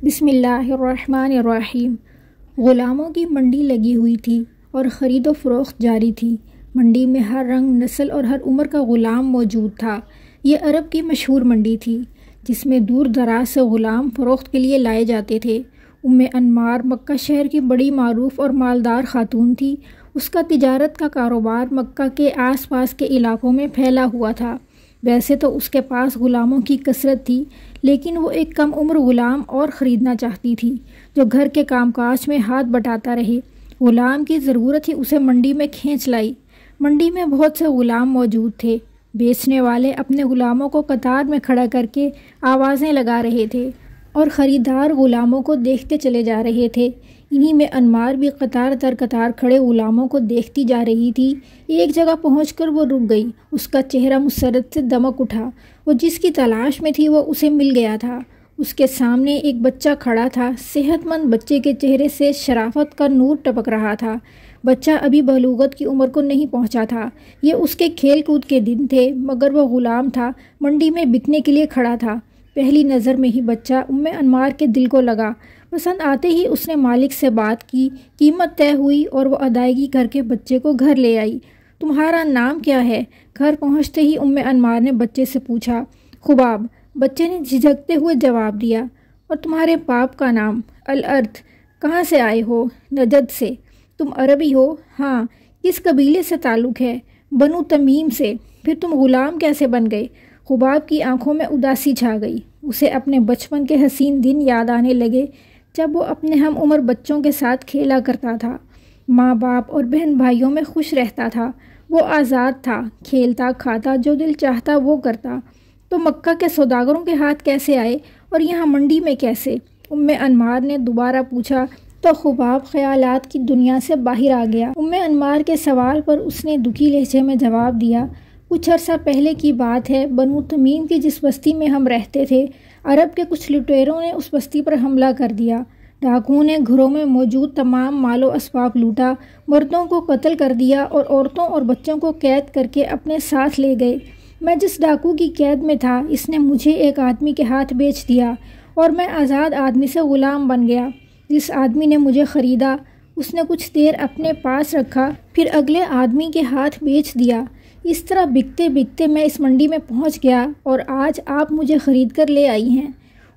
بسم اللہ الرحمن الرحیم۔ غلاموں کی منڈی لگی ہوئی تھی اور خرید و فروخت جاری تھی۔ منڈی میں ہر رنگ، نسل اور ہر عمر کا غلام موجود تھا۔ یہ عرب کی مشہور منڈی تھی جس میں دور دراز سے غلام فروخت کے لیے لائے جاتے تھے۔ انمار مکہ شہر کی بڑی معروف اور مالدار خاتون تھی۔ اس کا تجارت کا کاروبار مکہ کے آس پاس کے علاقوں میں پھیلا ہوا تھا۔ ویسے تو اس کے پاس غلاموں کی کثرت تھی، لیکن وہ ایک کم عمر غلام اور خریدنا چاہتی تھی جو گھر کے کام کاج میں ہاتھ بٹاتا رہے۔ غلام کی ضرورت ہی اسے منڈی میں کھینچ لائی۔ منڈی میں بہت سے غلام موجود تھے۔ بیچنے والے اپنے غلاموں کو قطار میں کھڑا کر کے آوازیں لگا رہے تھے اور خریدار غلاموں کو دیکھتے چلے جا رہے تھے۔ انہی میں انمار بھی قطار در قطار کھڑے غلاموں کو دیکھتی جا رہی تھی۔ ایک جگہ پہنچ کر وہ رک گئی۔ اس کا چہرہ مسرت سے دمک اٹھا۔ وہ جس کی تلاش میں تھی وہ اسے مل گیا تھا۔ اس کے سامنے ایک بچہ کھڑا تھا۔ صحت مند بچے کے چہرے سے شرافت کا نور ٹپک رہا تھا۔ بچہ ابھی بلوغت کی عمر کو نہیں پہنچا تھا۔ یہ اس کے کھیل کود کے دن تھے، مگر وہ غلام تھا، منڈی میں بکنے کے لیے کھڑا تھا۔ پہلی نظر میں ہی بچہ انمار کے دل کو لگا۔ پسند آتے ہی اس نے مالک سے بات کی، قیمت طے ہوئی اور وہ ادائیگی کر کے بچے کو گھر لے آئی۔ تمہارا نام کیا ہے؟ گھر پہنچتے ہی انمار نے بچے سے پوچھا۔ خباب، بچے نے جھجکتے ہوئے جواب دیا۔ اور تمہارے باپ کا نام؟ الارض۔ کہاں سے آئے ہو؟ نجد سے۔ تم عربی ہو؟ ہاں۔ کس قبیلے سے تعلق ہے؟ بنو تمیم سے۔ پھر تم غلام کیسے بن گئے؟ خباب کی آنکھوں میں اداسی چھا گئی۔ اسے اپنے بچپن کے حسین دن یاد آنے لگے جب وہ اپنے ہم عمر بچوں کے ساتھ کھیلا کرتا تھا، ماں باپ اور بہن بھائیوں میں خوش رہتا تھا۔ وہ آزاد تھا، کھیلتا کھاتا، جو دل چاہتا وہ کرتا۔ تو مکہ کے سوداگروں کے ہاتھ کیسے آئے اور یہاں منڈی میں کیسے؟ انمار نے دوبارہ پوچھا تو خباب خیالات کی دنیا سے باہر آ گیا۔ انمار کے سوال پر اس نے دکھی لہجے میں جواب دیا۔ کچھ عرصہ پہلے کی بات ہے، بنو تمیم کی جس بستی میں ہم رہتے تھے، عرب کے کچھ لٹیروں نے اس بستی پر حملہ کر دیا۔ ڈاکوؤں نے گھروں میں موجود تمام مال و اسباب لوٹا، مردوں کو قتل کر دیا اور عورتوں اور بچوں کو قید کر کے اپنے ساتھ لے گئے۔ میں جس ڈاکو کی قید میں تھا، اس نے مجھے ایک آدمی کے ہاتھ بیچ دیا اور میں آزاد آدمی سے غلام بن گیا۔ جس آدمی نے مجھے خریدا، اس نے کچھ دیر اپنے پاس رکھا، پھر اگلے آدمی کے ہاتھ بیچ دیا۔ اس طرح بکتے بکتے میں اس منڈی میں پہنچ گیا اور آج آپ مجھے خرید کر لے آئی ہیں۔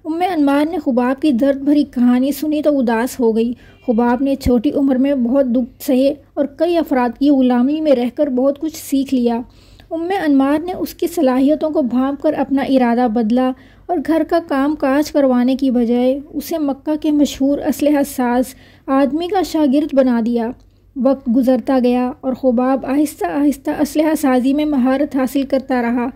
انمار نے خباب کی درد بھری کہانی سنی تو اداس ہو گئی۔ خباب نے چھوٹی عمر میں بہت دکھ سہے اور کئی افراد کی غلامی میں رہ کر بہت کچھ سیکھ لیا۔ انمار نے اس کی صلاحیتوں کو بھانپ کر اپنا ارادہ بدلا اور گھر کا کام کاج کروانے کی بجائے اسے مکہ کے مشہور اسلحہ ساز آدمی کا شاگرد بنا دیا۔ وقت گزرتا گیا اور خباب آہستہ آہستہ اسلحہ سازی میں مہارت حاصل کرتا رہا۔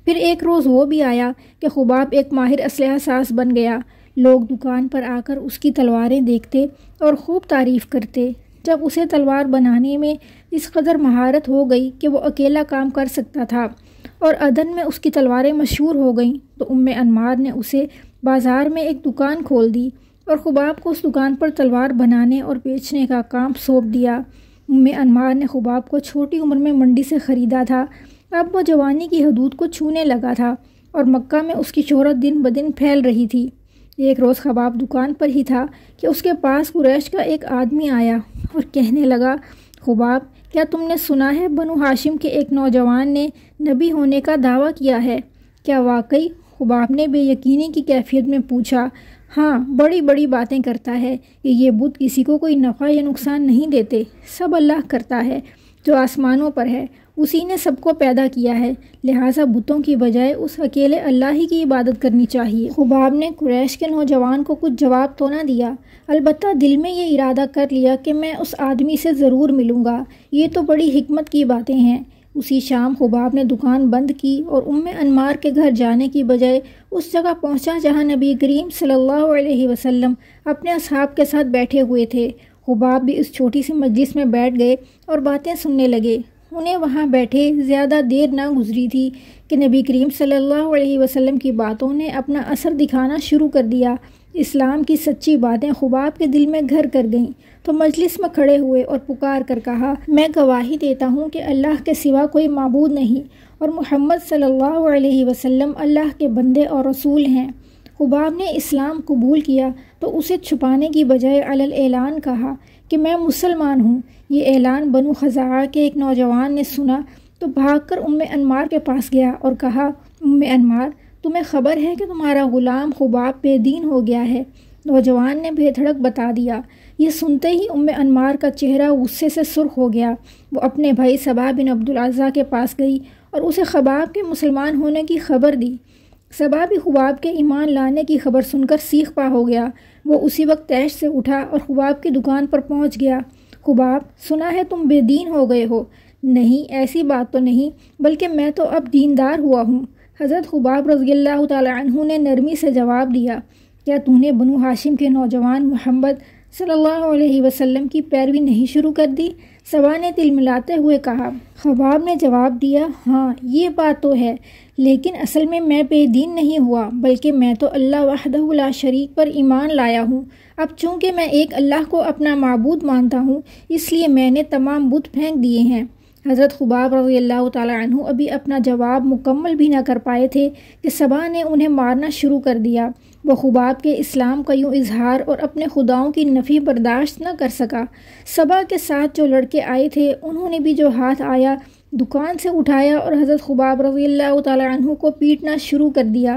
پھر ایک روز وہ بھی آیا کہ خباب ایک ماہر اسلحہ ساز بن گیا۔ لوگ دکان پر آ کر اس کی تلواریں دیکھتے اور خوب تعریف کرتے۔ جب اسے تلوار بنانے میں اس قدر مہارت ہو گئی کہ وہ اکیلا کام کر سکتا تھا اور عدن میں اس کی تلواریں مشہور ہو گئیں، تو انمار نے اسے بازار میں ایک دکان کھول دی اور خباب کو اس دکان پر تلوار بنانے اور بیچنے کا کام سونپ دیا۔ انمار نے خباب کو چھوٹی عمر میں منڈی سے خریدا تھا۔ اب وہ جوانی کی حدود کو چھونے لگا تھا اور مکہ میں اس کی شہرت دن بدن پھیل رہی تھی۔ ایک روز خباب دکان پر ہی تھا کہ اس کے پاس قریش کا ایک آدمی آیا اور کہنے لگا، خباب، کیا تم نے سنا ہے بنو ہاشم کے ایک نوجوان نے نبی ہونے کا دعویٰ کیا ہے؟ کیا واقعی؟ خباب نے بے یقینی کی کیفیت میں پوچھا۔ ہاں، بڑی بڑی باتیں کرتا ہے کہ یہ بت کسی کو کوئی نفع یا نقصان نہیں دیتے، سب اللہ کرتا ہے جو آسمانوں پر ہے، اسی نے سب کو پیدا کیا ہے، لہٰذا بتوں کی بجائے اس اکیلے اللہ ہی کی عبادت کرنی چاہیے۔ خباب نے قریش کے نوجوان کو کچھ جواب تو نہ دیا، البتہ دل میں یہ ارادہ کر لیا کہ میں اس آدمی سے ضرور ملوں گا۔ یہ تو بڑی حکمت کی باتیں ہیں۔ اسی شام خباب نے دکان بند کی اور انمار کے گھر جانے کی بجائے اس جگہ پہنچا جہاں نبی کریم صلی اللہ علیہ وسلم اپنے اصحاب کے ساتھ بیٹھے ہوئے تھے۔ خباب بھی اس چھوٹی سی مجلس میں بیٹھ گئے اور باتیں سننے لگے۔ انہیں وہاں بیٹھے زیادہ دیر نہ گزری تھی کہ نبی کریم صلی اللہ علیہ وسلم کی باتوں نے اپنا اثر دکھانا شروع کر دیا۔ اسلام کی سچی باتیں خباب کے دل میں گھر کر گئیں تو مجلس میں کھڑے ہوئے اور پکار کر کہا، میں گواہی دیتا ہوں کہ اللہ کے سوا کوئی معبود نہیں اور محمد صلی اللہ علیہ وسلم اللہ کے بندے اور رسول ہیں۔ خباب نے اسلام قبول کیا تو اسے چھپانے کی بجائے علی اعلان کہا کہ میں مسلمان ہوں۔ یہ اعلان بنو خزاعہ کے ایک نوجوان نے سنا تو بھاگ کر انمار کے پاس گیا اور کہا، انمار، تمہیں خبر ہے کہ تمہارا غلام خباب بے دین ہو گیا ہے؟ نوجوان نے بے دھڑک بتا دیا۔ یہ سنتے ہی انمار کا چہرہ غصے سے سرخ ہو گیا۔ وہ اپنے بھائی صبا بن عبدالعزیٰ کے پاس گئی اور اسے خباب کے مسلمان ہونے کی خبر دی۔ صبا بھی خباب کے ایمان لانے کی خبر سن کر سیخ پا ہو گیا۔ وہ اسی وقت تیش سے اٹھا اور خباب کی دکان پر پہنچ گیا۔ خباب، سنا ہے تم بے دین ہو گئے ہو؟ نہیں، ایسی بات تو نہیں، بلکہ میں تو اب دیندار ہوا ہوں۔ حضرت خباب رضی اللہ تعالی عنہ نے نرمی سے جواب دیا، کیا تو نے بنو ہاشم کے نوجوان محمد صلی اللہ علیہ وسلم کی پیروی نہیں شروع کر دی؟ صبا نے تل ملاتے ہوئے کہا۔ خباب نے جواب دیا، ہاں یہ بات تو ہے، لیکن اصل میں بے دین نہیں ہوا، بلکہ میں تو اللہ وحدہ لا شریک پر ایمان لایا ہوں۔ اب چونکہ میں ایک اللہ کو اپنا معبود مانتا ہوں، اس لیے میں نے تمام بت پھینک دیے ہیں۔ حضرت خباب رضی اللہ تعالی عنہ ابھی اپنا جواب مکمل بھی نہ کر پائے تھے کہ صبا نے انہیں مارنا شروع کر دیا۔ وہ خباب کے اسلام کا یوں اظہار اور اپنے خداؤں کی نفی برداشت نہ کر سکا۔ صبا کے ساتھ جو لڑکے آئے تھے انہوں نے بھی جو ہاتھ آیا دکان سے اٹھایا اور حضرت خباب رضی اللہ تعالی عنہ کو پیٹنا شروع کر دیا۔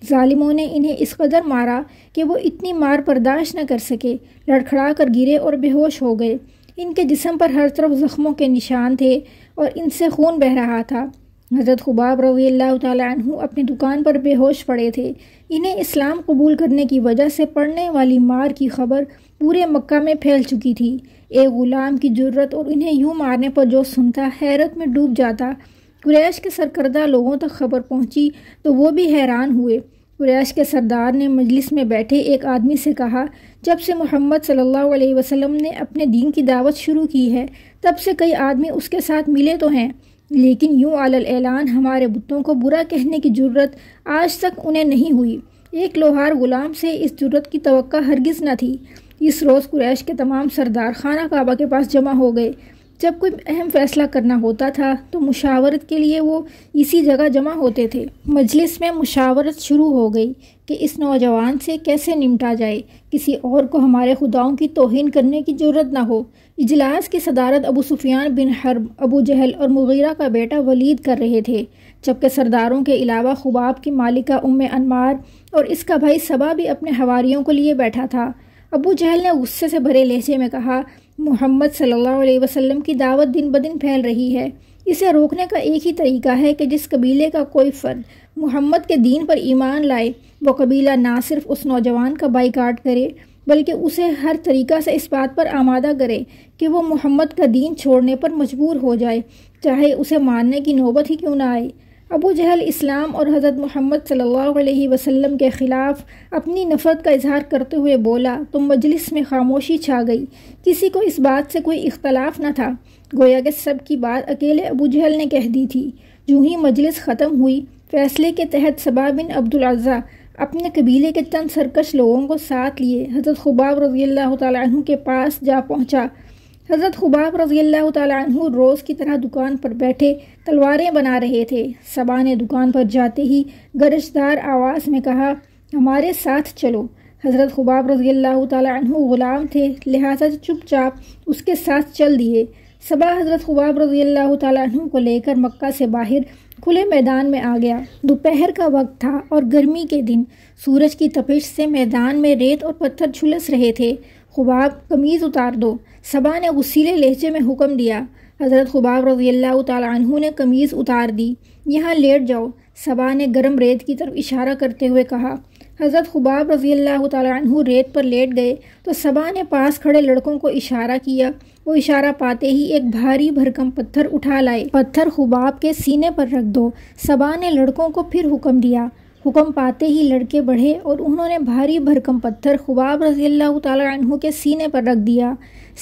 ظالموں نے انہیں اس قدر مارا کہ وہ اتنی مار برداشت نہ کر سکے، لڑکھڑا کر گرے اور بے ہوش ہو گئے۔ ان کے جسم پر ہر طرف زخموں کے نشان تھے اور ان سے خون بہہ رہا تھا۔ حضرت خباب رضی اللہ تعالی عنہ اپنی دکان پر بے ہوش پڑے تھے۔ انہیں اسلام قبول کرنے کی وجہ سے پڑنے والی مار کی خبر پورے مکہ میں پھیل چکی تھی۔ ایک غلام کی جرت اور انہیں یوں مارنے پر جو سنتا حیرت میں ڈوب جاتا۔ قریش کے سرکردہ لوگوں تک خبر پہنچی تو وہ بھی حیران ہوئے۔ قریش کے سردار نے مجلس میں بیٹھے ایک آدمی سے کہا، جب سے محمد صلی اللہ علیہ وسلم نے اپنے دین کی دعوت شروع کی ہے تب سے کئی آدمی اس کے ساتھ ملے تو ہیں، لیکن یوں علی اعلان ہمارے بتوں کو برا کہنے کی جرت آج تک انہیں نہیں ہوئی۔ ایک لوہار غلام سے اس جرت کی توقع ہرگز نہ تھی۔ اس روز قریش کے تمام سردار خانہ کعبہ کے پاس جمع ہو گئے۔ جب کوئی اہم فیصلہ کرنا ہوتا تھا تو مشاورت کے لیے وہ اسی جگہ جمع ہوتے تھے۔ مجلس میں مشاورت شروع ہو گئی کہ اس نوجوان سے کیسے نمٹا جائے، کسی اور کو ہمارے خداؤں کی توہین کرنے کی جرت نہ ہو۔ اجلاس کی صدارت ابو سفیان بن حرب، ابو جہل اور مغیرہ کا بیٹا ولید کر رہے تھے، جبکہ سرداروں کے علاوہ خباب کی مالکہ انمار اور اس کا بھائی صبا بھی اپنے حواریوں کو لیے بیٹھا تھا۔ ابو جہل نے غصے سے بھرے لہجے میں کہا، محمد صلی اللہ علیہ وسلم کی دعوت دن بدن پھیل رہی ہے۔ اسے روکنے کا ایک ہی طریقہ ہے کہ جس قبیلے کا کوئی فرد محمد کے دین پر ایمان لائے، وہ قبیلہ نہ صرف اس نوجوان کا بائیکاٹ کرے بلکہ اسے ہر طریقہ سے اس بات پر آمادہ کرے کہ وہ محمد کا دین چھوڑنے پر مجبور ہو جائے، چاہے اسے ماننے کی نوبت ہی کیوں نہ آئے۔ ابو جہل اسلام اور حضرت محمد صلی اللہ علیہ وسلم کے خلاف اپنی نفرت کا اظہار کرتے ہوئے بولا تو مجلس میں خاموشی چھا گئی۔ کسی کو اس بات سے کوئی اختلاف نہ تھا، گویا کہ سب کی بات اکیلے ابو جہل نے کہہ دی تھی۔ جو ہی مجلس ختم ہوئی، فیصلے کے تحت صبا بن عبدالعزیٰ اپنے قبیلے کے چند سرکش لوگوں کو ساتھ لیے حضرت خباب رضی اللہ تعالی عنہ کے پاس جا پہنچا۔ حضرت خباب رضی اللہ تعالی عنہ روز کی طرح دکان پر بیٹھے تلواریں بنا رہے تھے۔ صبا نے دکان پر جاتے ہی گرجدار آواز میں کہا، ہمارے ساتھ چلو۔ حضرت خباب رضی اللہ تعالی عنہ غلام تھے، لہٰذا چپ چاپ اس کے ساتھ چل دیے۔ صبا حضرت خباب رضی اللہ تعالی عنہ کو لے کر مکہ سے باہر کھلے میدان میں آ گیا۔ دوپہر کا وقت تھا اور گرمی کے دن، سورج کی تپش سے میدان میں ریت اور پتھر جھلس رہے تھے۔ خباب، قمیض اتار دو، صبا نے غصیلے لہجے میں حکم دیا۔ حضرت خباب رضی اللہ تعالی عنہ نے قمیض اتار دی۔ یہاں لیٹ جاؤ، صبا نے گرم ریت کی طرف اشارہ کرتے ہوئے کہا۔ حضرت خباب رضی اللہ تعالی عنہ ریت پر لیٹ گئے تو صبا نے پاس کھڑے لڑکوں کو اشارہ کیا۔ وہ اشارہ پاتے ہی ایک بھاری بھرکم پتھر اٹھا لائے۔ پتھر خباب کے سینے پر رکھ دو، صبا نے لڑکوں کو پھر حکم دیا۔ حکم پاتے ہی لڑکے بڑھے اور انہوں نے بھاری بھرکم پتھر خباب رضی اللہ تعالی عنہ کے سینے پر رکھ دیا۔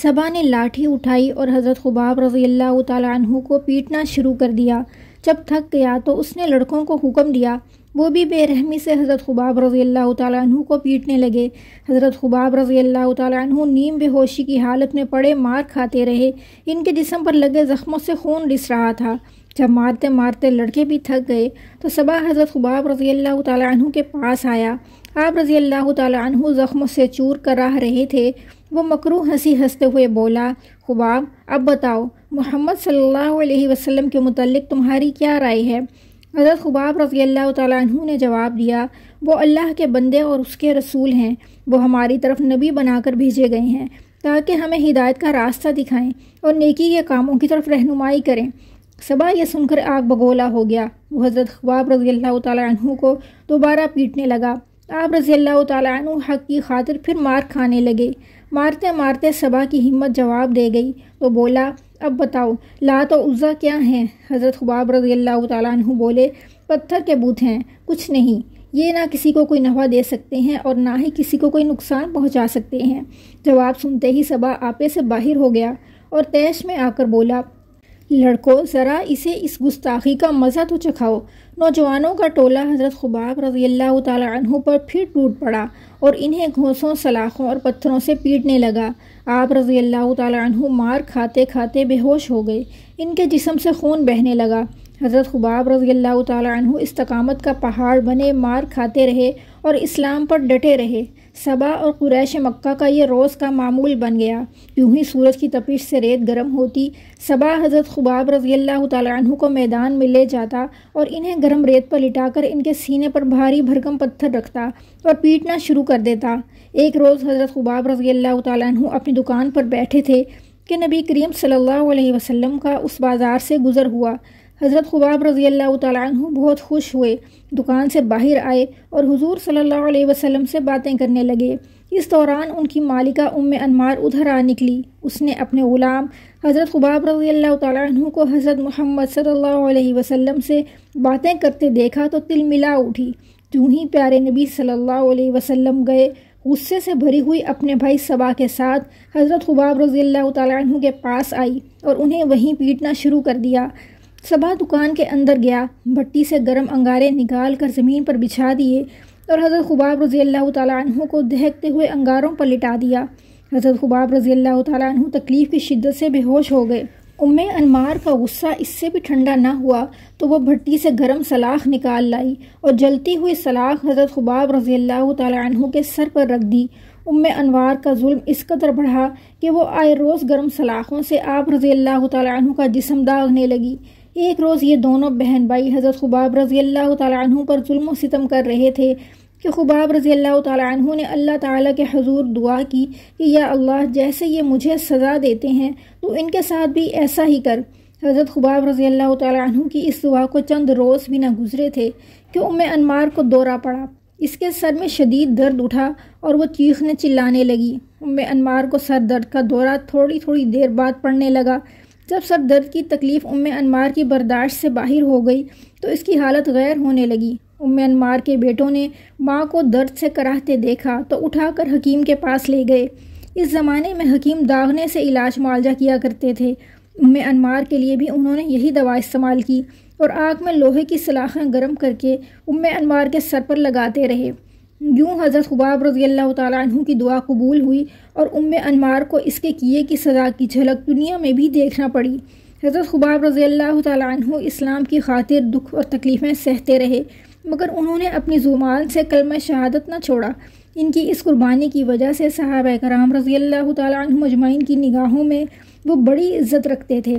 صبا نے لاٹھی اٹھائی اور حضرت خباب رضی اللہ تعالی عنہ کو پیٹنا شروع کر دیا۔ جب تھک گیا تو اس نے لڑکوں کو حکم دیا، وہ بھی بے رحمی سے حضرت خباب رضی اللہ تعالی عنہ کو پیٹنے لگے۔ حضرت خباب رضی اللہ تعالی عنہ نیم بے ہوشی کی حالت میں پڑے مار کھاتے رہے۔ ان کے جسم پر لگے زخموں سے خون رس رہا تھا۔ جب مارتے مارتے لڑکے بھی تھک گئے تو صبا حضرت خباب رضی اللہ تعالی عنہ کے پاس آیا۔ آپ رضی اللہ تعالیٰ عنہ زخموں سے چور کرا رہے تھے۔ وہ مکروہ ہنسی ہنستے ہوئے بولا، خباب اب بتاؤ محمد صلی اللہ علیہ وسلم کے متعلق تمہاری کیا رائے ہے؟ حضرت خباب رضی اللہ تعالیٰ عنہ نے جواب دیا، وہ اللہ کے بندے اور اس کے رسول ہیں، وہ ہماری طرف نبی بنا کر بھیجے گئے ہیں تاکہ ہمیں ہدایت کا راستہ دکھائیں اور نیکی کے کاموں کی طرف رہنمائی کریں۔ صبا یہ سن کر آگ بگولا ہو گیا۔ وہ حضرت خباب رضی اللہ تعالیٰ عنہ کو دوبارہ پیٹنے لگا۔ آپ رضی اللہ تعالیٰ عنہ حق کی خاطر پھر مار کھانے لگے۔ مارتے مارتے صبا کی ہمت جواب دے گئی تو بولا، اب بتاؤ لات و عزیٰ کیا ہیں؟ حضرت خباب رضی اللہ تعالیٰ عنہ بولے، پتھر کے بت ہیں، کچھ نہیں، یہ نہ کسی کو کوئی نفع دے سکتے ہیں اور نہ ہی کسی کو کوئی نقصان پہنچا سکتے ہیں۔ جواب سنتے ہی صبا آپے سے باہر ہو گیا اور تیش میں آ کر بولا، لڑکو ذرا اسے اس گستاخی کا مزہ تو چکھاؤ۔ نوجوانوں کا ٹولہ حضرت خباب رضی اللہ تعالیٰ عنہ پر پھر ٹوٹ پڑا اور انہیں گھونسوں، سلاخوں اور پتھروں سے پیٹنے لگا۔ آپ رضی اللہ تعالیٰ عنہ مار کھاتے کھاتے بے ہوش ہو گئے، ان کے جسم سے خون بہنے لگا۔ حضرت خباب رضی اللہ تعالیٰ عنہ استقامت کا پہاڑ بنے مار کھاتے رہے اور اسلام پر ڈٹے رہے۔ صبا اور قریش مکہ کا یہ روز کا معمول بن گیا۔ یوں ہی سورج کی تپش سے ریت گرم ہوتی، صبا حضرت خباب رضی اللہ تعالیٰ عنہ کو میدان میں لے جاتا اور انہیں گرم ریت پر لٹا کر ان کے سینے پر بھاری بھرکم پتھر رکھتا اور پیٹنا شروع کر دیتا۔ ایک روز حضرت خباب رضی اللہ تعالیٰ عنہ اپنی دکان پر بیٹھے تھے کہ نبی کریم صلی اللہ علیہ وسلم کا اس بازار سے گزر ہوا۔ حضرت خباب رضی اللہ تعالیٰ عنہ بہت خوش ہوئے، دکان سے باہر آئے اور حضور صلی اللہ علیہ وسلم سے باتیں کرنے لگے۔ اس دوران ان کی مالکہ ام انمار ادھر آ نکلی۔ اس نے اپنے غلام حضرت خباب رضی اللہ تعالیٰ عنہ کو حضرت محمد صلی اللہ علیہ وسلم سے باتیں کرتے دیکھا تو تل ملا اٹھی۔ یوں ہی پیارے نبی صلی اللہ علیہ وسلم گئے، غصے سے بھری ہوئی اپنے بھائی صبا کے ساتھ حضرت خباب رضی اللہ تعالیٰ عنہ کے پاس آئی اور انہیں وہیں پیٹنا شروع کر دیا۔ صبا دکان کے اندر گیا، بھٹی سے گرم انگارے نکال کر زمین پر بچھا دیے اور حضرت خباب رضی اللہ تعالیٰ عنہ کو دہکتے ہوئے انگاروں پر لٹا دیا۔ حضرت خباب رضی اللہ تعالیٰ عنہ تکلیف کی شدت سے بے ہوش ہو گئے۔ ام انمار کا غصہ اس سے بھی ٹھنڈا نہ ہوا تو وہ بھٹی سے گرم سلاخ نکال لائی اور جلتی ہوئی سلاخ حضرت خباب رضی اللہ تعالیٰ عنہ کے سر پر رکھ دی۔ ام انوار کا ظلم اس قدر بڑھا کہ وہ آئے روز گرم سلاخوں سے آپ رضی اللہ تعالیٰ عنہ کا جسم داغنے لگی۔ ایک روز یہ دونوں بہن بھائی حضرت خباب رضی اللہ تعالیٰ عنہ پر ظلم و ستم کر رہے تھے کہ خباب رضی اللہ تعالیٰ عنہ نے اللہ تعالیٰ کے حضور دعا کی کہ یا اللہ، جیسے یہ مجھے سزا دیتے ہیں تو ان کے ساتھ بھی ایسا ہی کر۔ حضرت خباب رضی اللہ تعالیٰ عنہ کی اس دعا کو چند روز بھی نہ گزرے تھے کہ ام انمار کو دورہ پڑا۔ اس کے سر میں شدید درد اٹھا اور وہ چیخنے چلانے لگی۔ ام انمار کو سر درد کا دورہ تھوڑی دیر بعد پڑنے لگا۔ جب سر درد کی تکلیف ام انمار کی برداشت سے باہر ہو گئی تو اس کی حالت غیر ہونے لگی۔ ام انمار کے بیٹوں نے ماں کو درد سے کراہتے دیکھا تو اٹھا کر حکیم کے پاس لے گئے۔ اس زمانے میں حکیم داغنے سے علاج معالجہ کیا کرتے تھے۔ ام انمار کے لیے بھی انہوں نے یہی دوا استعمال کی اور آگ میں لوہے کی سلاخیں گرم کر کے ام انمار کے سر پر لگاتے رہے۔ یوں حضرت خباب رضی اللہ تعالیٰ عنہ کی دعا قبول ہوئی اور ام انمار کو اس کے کیے کی سزا کی جھلک دنیا میں بھی دیکھنا پڑی۔ حضرت خباب رضی اللہ تعالیٰ عنہ اسلام کی خاطر دکھ اور تکلیفیں سہتے رہے، مگر انہوں نے اپنی زبان سے کلمہ شہادت نہ چھوڑا۔ ان کی اس قربانی کی وجہ سے صحابہ کرام رضی اللہ تعالیٰ عنہ مجمعین کی نگاہوں میں وہ بڑی عزت رکھتے تھے۔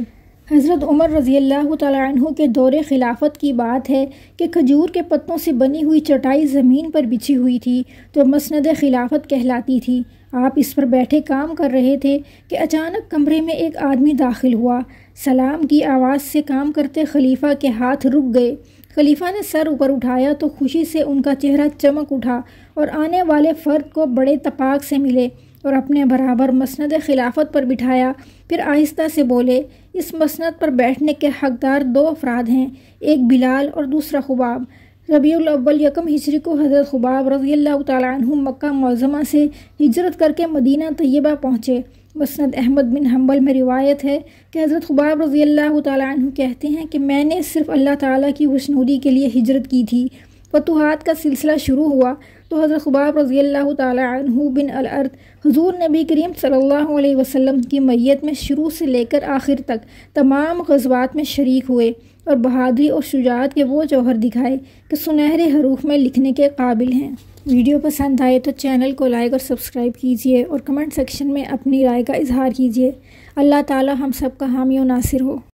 حضرت عمر رضی اللہ تعالیٰ عنہ کے دور خلافت کی بات ہے کہ کھجور کے پتوں سے بنی ہوئی چٹائی زمین پر بچھی ہوئی تھی تو مسند خلافت کہلاتی تھی۔ آپ اس پر بیٹھے کام کر رہے تھے کہ اچانک کمرے میں ایک آدمی داخل ہوا۔ سلام کی آواز سے کام کرتے خلیفہ کے ہاتھ رک گئے۔ خلیفہ نے سر اوپر اٹھایا تو خوشی سے ان کا چہرہ چمک اٹھا اور آنے والے فرد کو بڑے تپاک سے ملے اور اپنے برابر مسند خلافت پر بٹھایا۔ پھر آہستہ سے بولے، اس مسند پر بیٹھنے کے حقدار دو افراد ہیں، ایک بلال اور دوسرا خباب۔ ربیع الاول یکم ہجری کو حضرت خباب رضی اللہ تعالیٰ عنہ مکہ معظمہ سے ہجرت کر کے مدینہ طیبہ پہنچے۔ مسند احمد بن حنبل میں روایت ہے کہ حضرت خباب رضی اللہ تعالیٰ عنہ کہتے ہیں کہ میں نے صرف اللہ تعالیٰ کی خوشنودی کے لیے ہجرت کی تھی۔ فتوحات کا سلسلہ شروع ہوا تو حضرت خباب رضی اللہ تعالیٰ عنہ بن الارض حضور نبی کریم صلی اللہ علیہ وسلم کی میت میں شروع سے لے کر آخر تک تمام غزوات میں شریک ہوئے اور بہادری اور شجاعت کے وہ جوہر دکھائے کہ سنہرے حروف میں لکھنے کے قابل ہیں۔ ویڈیو پسند آئے تو چینل کو لائک اور سبسکرائب کیجیے اور کمنٹ سیکشن میں اپنی رائے کا اظہار کیجیے۔ اللہ تعالی ہم سب کا حامی و ناصر ہو۔